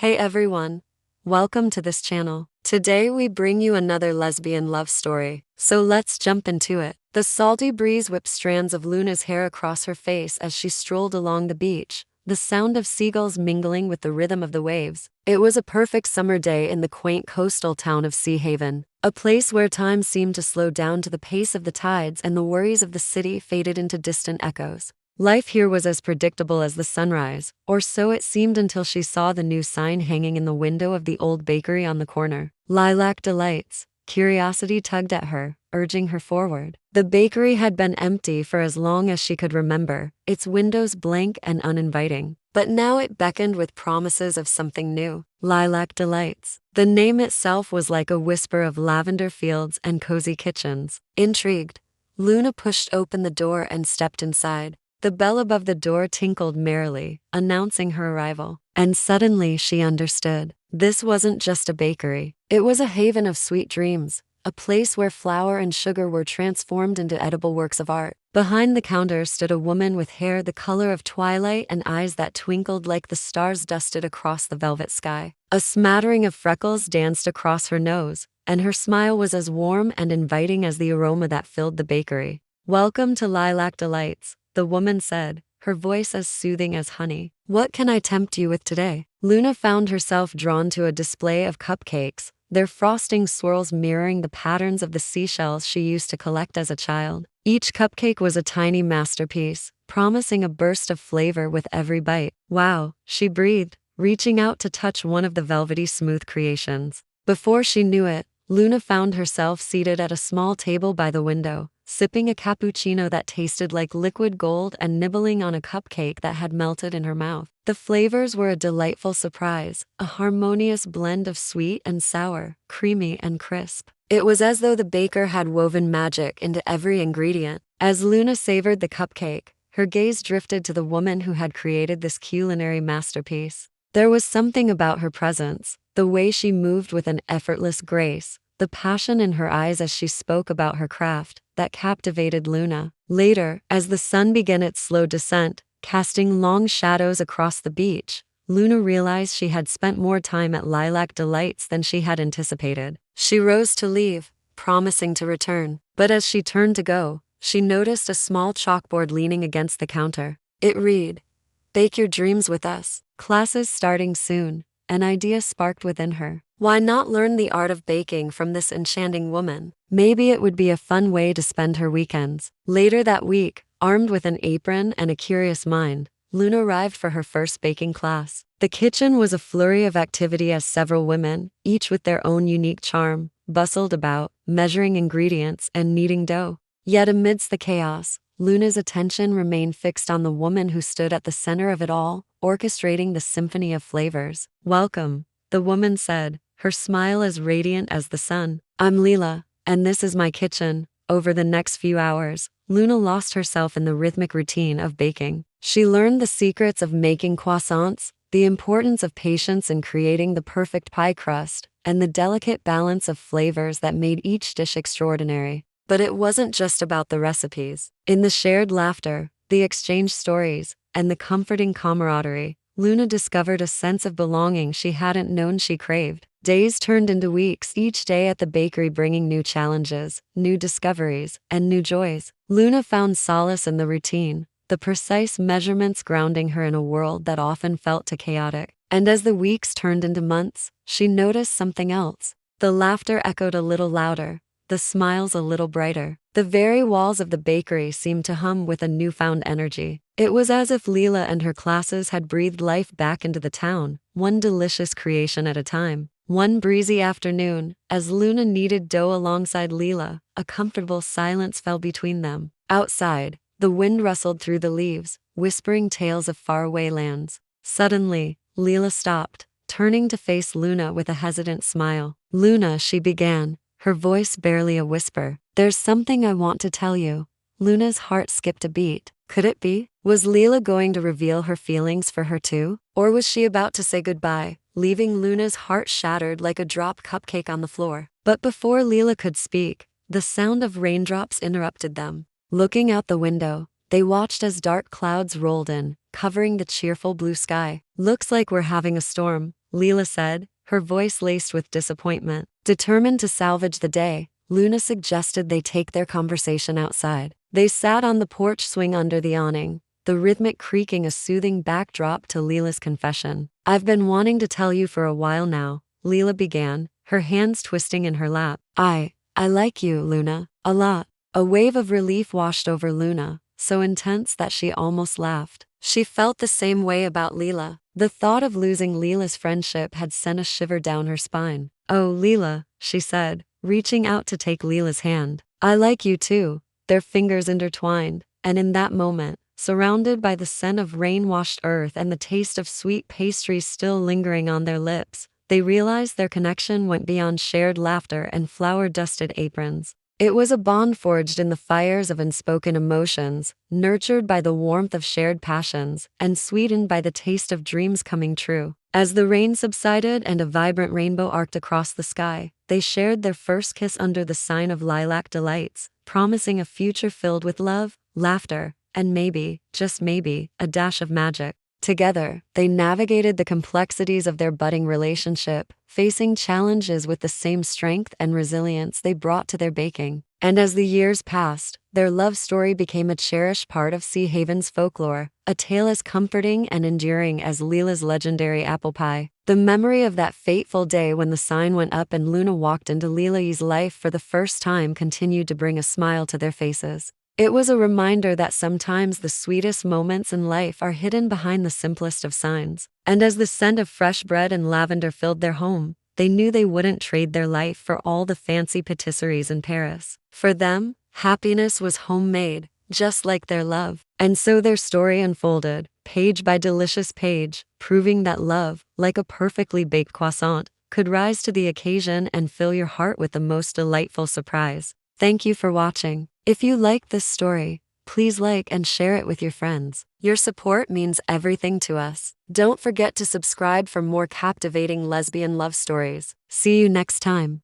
Hey everyone, welcome to this channel. Today we bring you another lesbian love story, so let's jump into it. The salty breeze whipped strands of Luna's hair across her face as she strolled along the beach, the sound of seagulls mingling with the rhythm of the waves. It was a perfect summer day in the quaint coastal town of Sea Haven, a place where time seemed to slow down to the pace of the tides and the worries of the city faded into distant echoes. Life here was as predictable as the sunrise, or so it seemed until she saw the new sign hanging in the window of the old bakery on the corner. Lilac Delights. Curiosity tugged at her, urging her forward. The bakery had been empty for as long as she could remember, its windows blank and uninviting. But now it beckoned with promises of something new. Lilac Delights. The name itself was like a whisper of lavender fields and cozy kitchens. Intrigued, Luna pushed open the door and stepped inside. The bell above the door tinkled merrily, announcing her arrival. And suddenly she understood. This wasn't just a bakery. It was a haven of sweet dreams, a place where flour and sugar were transformed into edible works of art. Behind the counter stood a woman with hair the color of twilight and eyes that twinkled like the stars dusted across the velvet sky. A smattering of freckles danced across her nose, and her smile was as warm and inviting as the aroma that filled the bakery. "Welcome to Lilac Delights," the woman said, her voice as soothing as honey. "What can I tempt you with today?" Luna found herself drawn to a display of cupcakes, their frosting swirls mirroring the patterns of the seashells she used to collect as a child. Each cupcake was a tiny masterpiece, promising a burst of flavor with every bite. "Wow," she breathed, reaching out to touch one of the velvety smooth creations. Before she knew it, Luna found herself seated at a small table by the window, sipping a cappuccino that tasted like liquid gold and nibbling on a cupcake that had melted in her mouth. The flavors were a delightful surprise, a harmonious blend of sweet and sour, creamy and crisp. It was as though the baker had woven magic into every ingredient. As Luna savored the cupcake, her gaze drifted to the woman who had created this culinary masterpiece. There was something about her presence, the way she moved with an effortless grace, the passion in her eyes as she spoke about her craft, that captivated Luna. Later, as the sun began its slow descent, casting long shadows across the beach, Luna realized she had spent more time at Lilac Delights than she had anticipated. She rose to leave, promising to return. But as she turned to go, she noticed a small chalkboard leaning against the counter. It read, "Bake your dreams with us. Classes starting soon." An idea sparked within her. Why not learn the art of baking from this enchanting woman? Maybe it would be a fun way to spend her weekends. Later that week, armed with an apron and a curious mind, Luna arrived for her first baking class. The kitchen was a flurry of activity as several women, each with their own unique charm, bustled about, measuring ingredients and kneading dough. Yet amidst the chaos, Luna's attention remained fixed on the woman who stood at the center of it all, orchestrating the symphony of flavors. "Welcome," the woman said, her smile as radiant as the sun. "I'm Leela, and this is my kitchen." Over the next few hours, Luna lost herself in the rhythmic routine of baking. She learned the secrets of making croissants, the importance of patience in creating the perfect pie crust, and the delicate balance of flavors that made each dish extraordinary. But it wasn't just about the recipes. In the shared laughter, the exchanged stories, and the comforting camaraderie, Luna discovered a sense of belonging she hadn't known she craved. Days turned into weeks, each day at the bakery bringing new challenges, new discoveries, and new joys. Luna found solace in the routine, the precise measurements grounding her in a world that often felt too chaotic. And as the weeks turned into months, she noticed something else. The laughter echoed a little louder, the smiles a little brighter. The very walls of the bakery seemed to hum with a newfound energy. It was as if Leela and her classes had breathed life back into the town, one delicious creation at a time. One breezy afternoon, as Luna kneaded dough alongside Leela, a comfortable silence fell between them. Outside, the wind rustled through the leaves, whispering tales of faraway lands. Suddenly, Leela stopped, turning to face Luna with a hesitant smile. "Luna," she began, her voice barely a whisper, "there's something I want to tell you." Luna's heart skipped a beat. Could it be? Was Leela going to reveal her feelings for her too? Or was she about to say goodbye, leaving Luna's heart shattered like a dropped cupcake on the floor? But before Leela could speak, the sound of raindrops interrupted them. Looking out the window, they watched as dark clouds rolled in, covering the cheerful blue sky. "Looks like we're having a storm," Leela said, her voice laced with disappointment. Determined to salvage the day, Luna suggested they take their conversation outside. They sat on the porch swing under the awning, the rhythmic creaking a soothing backdrop to Leela's confession. I've been wanting to tell you for a while now, Leela began, her hands twisting in her lap. I like you, Luna, a lot. A wave of relief washed over Luna, so intense that she almost laughed. She felt the same way about Leela. The thought of losing Leela's friendship had sent a shiver down her spine. Oh, Leela, she said, reaching out to take Leela's hand. I like you too. Their fingers intertwined, and in that moment, surrounded by the scent of rain-washed earth and the taste of sweet pastries still lingering on their lips, they realized their connection went beyond shared laughter and flower-dusted aprons. It was a bond forged in the fires of unspoken emotions, nurtured by the warmth of shared passions, and sweetened by the taste of dreams coming true. As the rain subsided and a vibrant rainbow arced across the sky, they shared their first kiss under the sign of lilac delights, promising a future filled with love, laughter, and maybe, just maybe, a dash of magic. Together, they navigated the complexities of their budding relationship, facing challenges with the same strength and resilience they brought to their baking. And as the years passed, their love story became a cherished part of Sea Haven's folklore, a tale as comforting and enduring as Leela's legendary apple pie. The memory of that fateful day when the sign went up and Luna walked into Leela's life for the first time continued to bring a smile to their faces. It was a reminder that sometimes the sweetest moments in life are hidden behind the simplest of signs. And as the scent of fresh bread and lavender filled their home, they knew they wouldn't trade their life for all the fancy patisseries in Paris. For them, happiness was homemade, just like their love. And so their story unfolded, page by delicious page, proving that love, like a perfectly baked croissant, could rise to the occasion and fill your heart with the most delightful surprise. Thank you for watching. If you liked this story, please like and share it with your friends. Your support means everything to us. Don't forget to subscribe for more captivating lesbian love stories. See you next time.